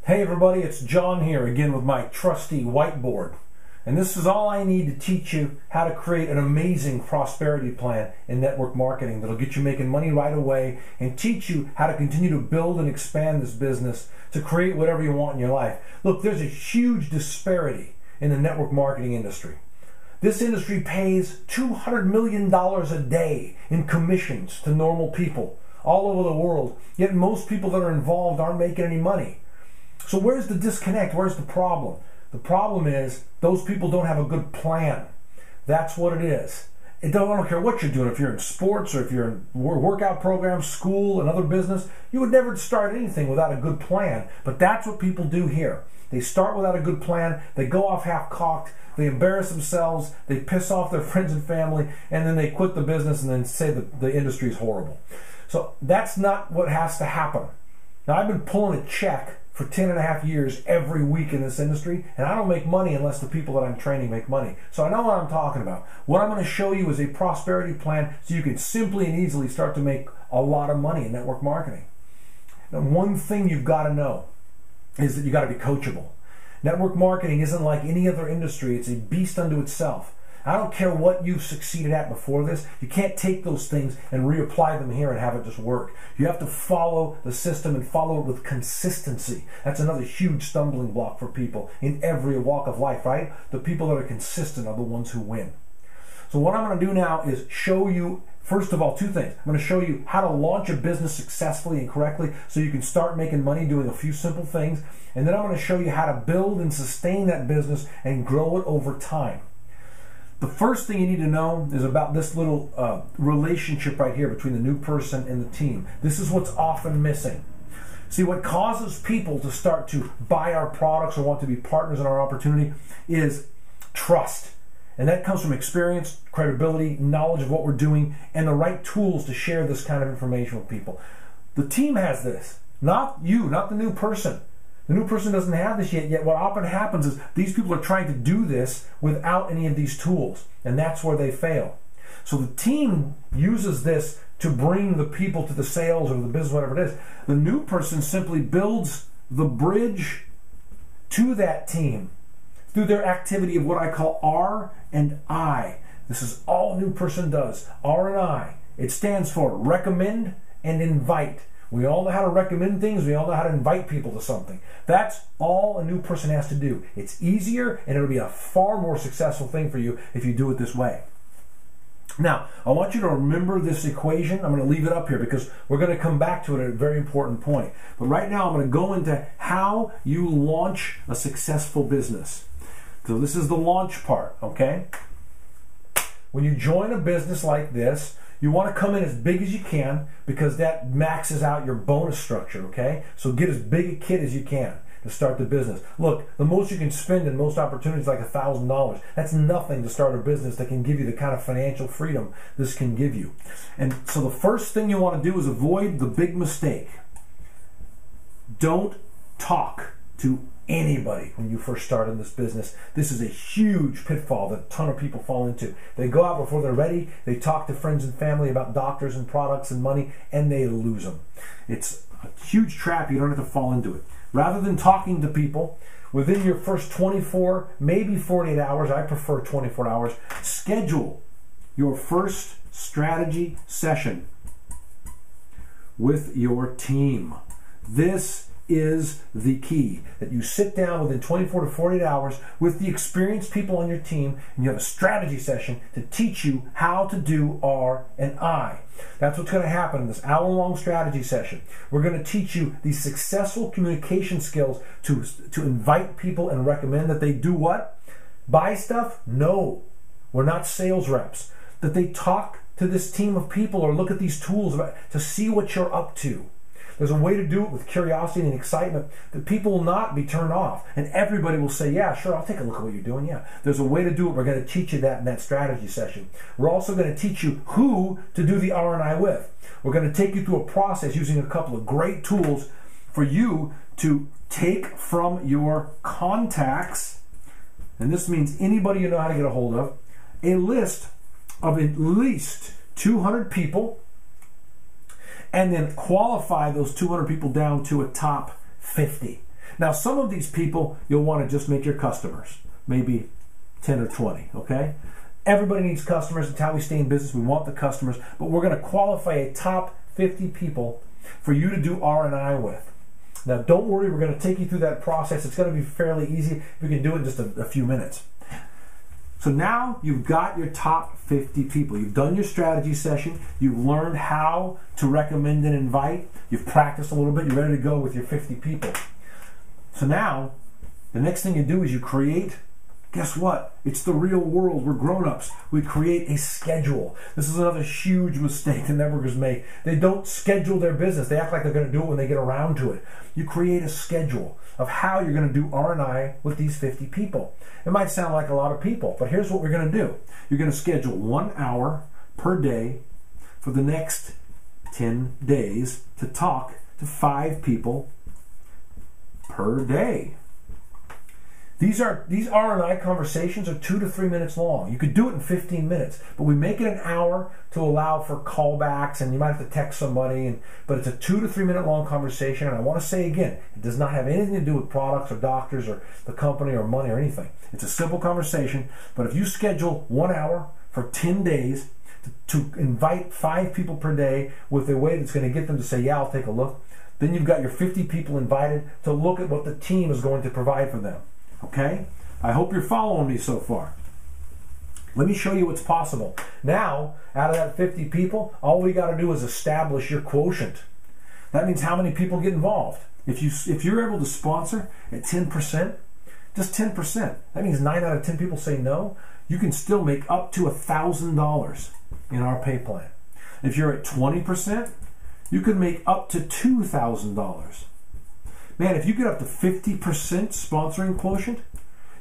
Hey everybody, it's John here again with my trusty whiteboard. And this is all I need to teach you how to create an amazing prosperity plan in network marketing that'll get you making money right away and teach you how to continue to build and expand this business to create whatever you want in your life. Look, there's a huge disparity in the network marketing industry. This industry pays $200 million a day in commissions to normal people all over the world, yet most people that are involved aren't making any money. So where's the disconnect? Where's the problem? The problem is those people don't have a good plan. That's what it is. I don't care what you're doing. If you're in sports or if you're in workout programs, school, another business, you would never start anything without a good plan. But that's what people do here. They start without a good plan. They go off half-cocked. They embarrass themselves. They piss off their friends and family. And then they quit the business and then say that the industry is horrible. So that's not what has to happen. Now, I've been pulling a check for 10.5 years every week in this industry, and I don't make money unless the people that I'm training make money. So I know what I'm talking about. What I'm going to show you is a prosperity plan so you can simply and easily start to make a lot of money in network marketing. Now, one thing you've got to know is that you've got to be coachable. Network marketing isn't like any other industry. It's a beast unto itself. I don't care what you've succeeded at before this. You can't take those things and reapply them here and have it just work. You have to follow the system and follow it with consistency. That's another huge stumbling block for people in every walk of life, right? The people that are consistent are the ones who win. So what I'm going to do now is show you, first of all, two things. I'm going to show you how to launch a business successfully and correctly so you can start making money doing a few simple things. And then I'm going to show you how to build and sustain that business and grow it over time. The first thing you need to know is about this little relationship right here between the new person and the team. This is what's often missing. See, what causes people to start to buy our products or want to be partners in our opportunity is trust. And that comes from experience, credibility, knowledge of what we're doing, and the right tools to share this kind of information with people. The team has this, not you, not the new person. The new person doesn't have this yet what often happens is these people are trying to do this without any of these tools, and that's where they fail. So the team uses this to bring the people to the sales or the business, whatever it is. The new person simply builds the bridge to that team through their activity of what I call R and I. This is all a new person does, R and I. It stands for recommend and invite. We all know how to recommend things. We all know how to invite people to something. That's all a new person has to do. It's easier, and it'll be a far more successful thing for you if you do it this way. Now, I want you to remember this equation. I'm going to leave it up here because we're going to come back to it at a very important point. But right now, I'm going to go into how you launch a successful business. So this is the launch part, okay? When you join a business like this, you want to come in as big as you can because that maxes out your bonus structure, okay? So get as big a kit as you can to start the business. Look, the most you can spend in most opportunities is like $1,000. That's nothing to start a business that can give you the kind of financial freedom this can give you. And so the first thing you want to do is avoid the big mistake. Don't talk to anybody when you first start in this business. This is a huge pitfall that a ton of people fall into. They go out before they're ready, they talk to friends and family about doctors and products and money, and they lose them. It's a huge trap. You don't have to fall into it. Rather than talking to people, within your first 24, maybe 48 hours, I prefer 24 hours, schedule your first strategy session with your team. This is the key, that you sit down within 24 to 48 hours with the experienced people on your team and you have a strategy session to teach you how to do R and I. That's what's going to happen in this hour-long strategy session. We're going to teach you these successful communication skills to invite people and recommend that they do what? Buy stuff? No. We're not sales reps. That they talk to this team of people or look at these tools to see what you're up to. There's a way to do it with curiosity and excitement that people will not be turned off. And everybody will say, yeah, sure, I'll take a look at what you're doing. Yeah, there's a way to do it. We're going to teach you that in that strategy session. We're also going to teach you who to do the R&I with. We're going to take you through a process using a couple of great tools for you to take from your contacts, and this means anybody you know how to get a hold of, a list of at least 200 people, and then qualify those 200 people down to a top 50. Now, some of these people you'll want to just make your customers, maybe 10 or 20, okay? Everybody needs customers. It's how we stay in business. We want the customers, but we're going to qualify a top 50 people for you to do R&I with. Now, don't worry, we're going to take you through that process. It's going to be fairly easy. We can do it in just a few minutes. So now you've got your top 50 people. You've done your strategy session. You've learned how to recommend and invite. You've practiced a little bit. You're ready to go with your 50 people. So now, the next thing you do is you create, guess what? It's the real world. We're grown-ups. We create a schedule. This is another huge mistake that networkers make. They don't schedule their business. They act like they're going to do it when they get around to it. You create a schedule of how you're going to do R&I with these 50 people. It might sound like a lot of people, but here's what we're going to do. You're going to schedule 1 hour per day for the next 10 days to talk to 5 people per day. These R&I conversations are 2 to 3 minutes long. You could do it in 15 minutes, but we make it an hour to allow for callbacks, and you might have to text somebody, but it's a 2 to 3 minute long conversation. And I want to say again, it does not have anything to do with products or doctors or the company or money or anything. It's a simple conversation, but if you schedule 1 hour for 10 days to invite 5 people per day with a way that's going to get them to say, yeah, I'll take a look, then you've got your 50 people invited to look at what the team is going to provide for them. Okay? I hope you're following me so far. Let me show you what's possible. Now, out of that 50 people, all we got to do is establish your quotient. That means how many people get involved. If you're able to sponsor at 10%, just 10%, that means 9 out of 10 people say no, you can still make up to $1,000 in our pay plan. If you're at 20%, you can make up to $2,000. Man, if you get up to 50% sponsoring quotient,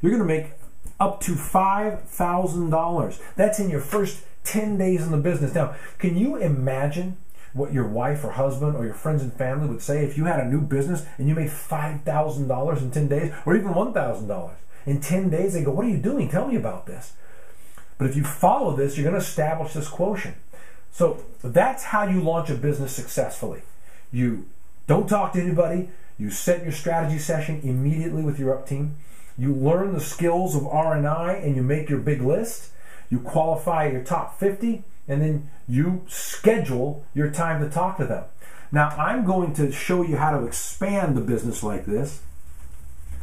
you're going to make up to $5,000. That's in your first 10 days in the business. Now, can you imagine what your wife or husband or your friends and family would say if you had a new business and you made $5,000 in 10 days, or even $1,000? In 10 days, they go, what are you doing? Tell me about this. But if you follow this, you're going to establish this quotient. So that's how you launch a business successfully. You don't talk to anybody. You set your strategy session immediately with your up team. You learn the skills of R&I and you make your big list. You qualify your top 50 and then you schedule your time to talk to them. Now I'm going to show you how to expand the business like this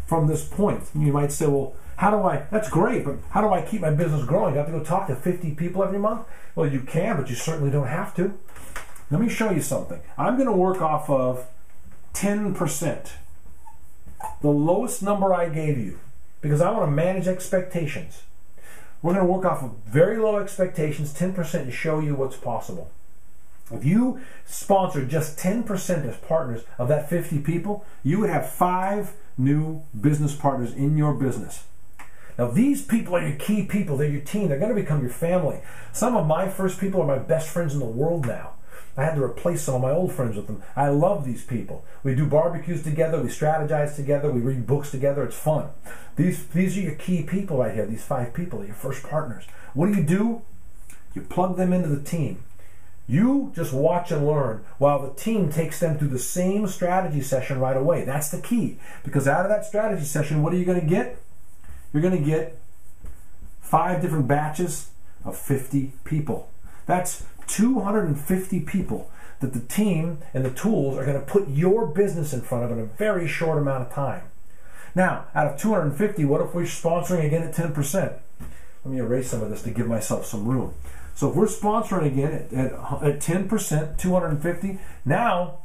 from this point. You might say, well, that's great, but how do I keep my business growing? I have to go talk to 50 people every month? Well, you can, but you certainly don't have to. Let me show you something. I'm going to work off of 10%. The lowest number I gave you, because I want to manage expectations. We're going to work off of very low expectations, 10%, to show you what's possible. If you sponsor just 10% as partners of that 50 people, you would have 5 new business partners in your business. Now, these people are your key people. They're your team. They're going to become your family. Some of my first people are my best friends in the world now. I had to replace some of my old friends with them. I love these people. We do barbecues together. We strategize together. We read books together. It's fun. These are your key people right here. These 5 people are your first partners. What do? You plug them into the team. You just watch and learn while the team takes them through the same strategy session right away. That's the key. Because out of that strategy session, what are you going to get? You're going to get 5 different batches of 50 people. That's 250 people that the team and the tools are going to put your business in front of in a very short amount of time. Now, out of 250, what if we're sponsoring again at 10%? Let me erase some of this to give myself some room. So if we're sponsoring again at 10%, 250, now,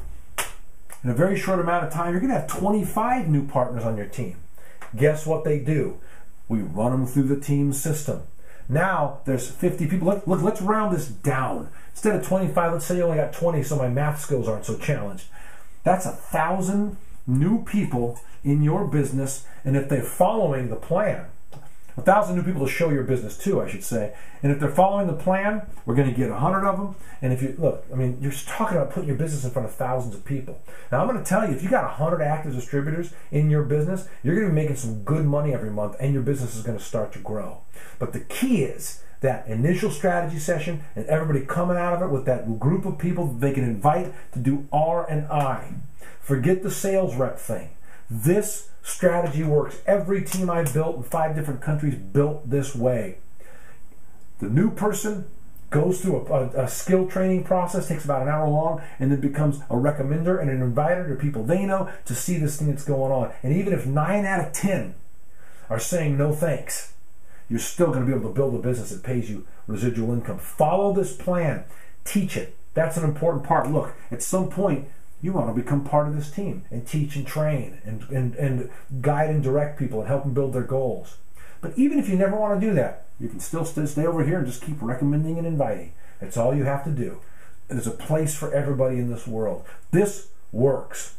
in a very short amount of time, you're going to have 25 new partners on your team. Guess what they do? We run them through the team system. Now there's 50 people. Look, let's round this down. Instead of 25, let's say you only got 20, so my math skills aren't so challenged. That's 1,000 new people in your business, and if they're following the plan, 1,000 new people to show your business too, I should say. And if they're following the plan, we're going to get 100 of them. And if you look, I mean, you're talking about putting your business in front of thousands of people. Now, I'm going to tell you, if you got 100 active distributors in your business, you're going to be making some good money every month, and your business is going to start to grow. But the key is that initial strategy session and everybody coming out of it with that group of people that they can invite to do R&I. Forget the sales rep thing. This strategy works. Every team I built in 5 different countries built this way. The new person goes through a skill training process, takes about an hour long, and then becomes a recommender and an inviter to people they know to see this thing that's going on. And even if 9 out of 10 are saying no thanks, you're still going to be able to build a business that pays you residual income. Follow this plan. Teach it. That's an important part. Look, at some point, you want to become part of this team and teach and train and guide and direct people and help them build their goals. But even if you never want to do that, you can still stay over here and just keep recommending and inviting. That's all you have to do. There's a place for everybody in this world. This works.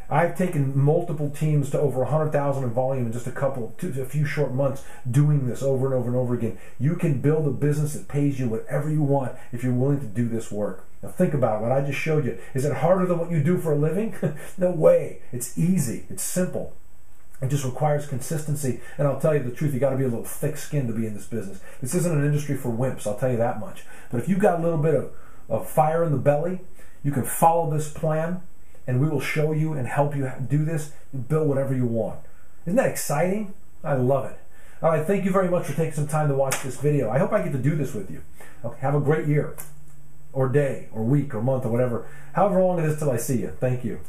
I've taken multiple teams to over 100,000 in volume in just a few short months doing this over and over and over again. You can build a business that pays you whatever you want if you're willing to do this work. Now think about it. What I just showed you. Is it harder than what you do for a living? No way. It's easy. It's simple. It just requires consistency. And I'll tell you the truth, you got to be a little thick-skinned to be in this business. This isn't an industry for wimps, I'll tell you that much. But if you've got a little bit of fire in the belly, you can follow this plan, and we will show you and help you do this and build whatever you want. Isn't that exciting? I love it. All right, thank you very much for taking some time to watch this video. I hope I get to do this with you. Okay, have a great year, or day, or week, or month, or whatever. However long it is till I see you. Thank you.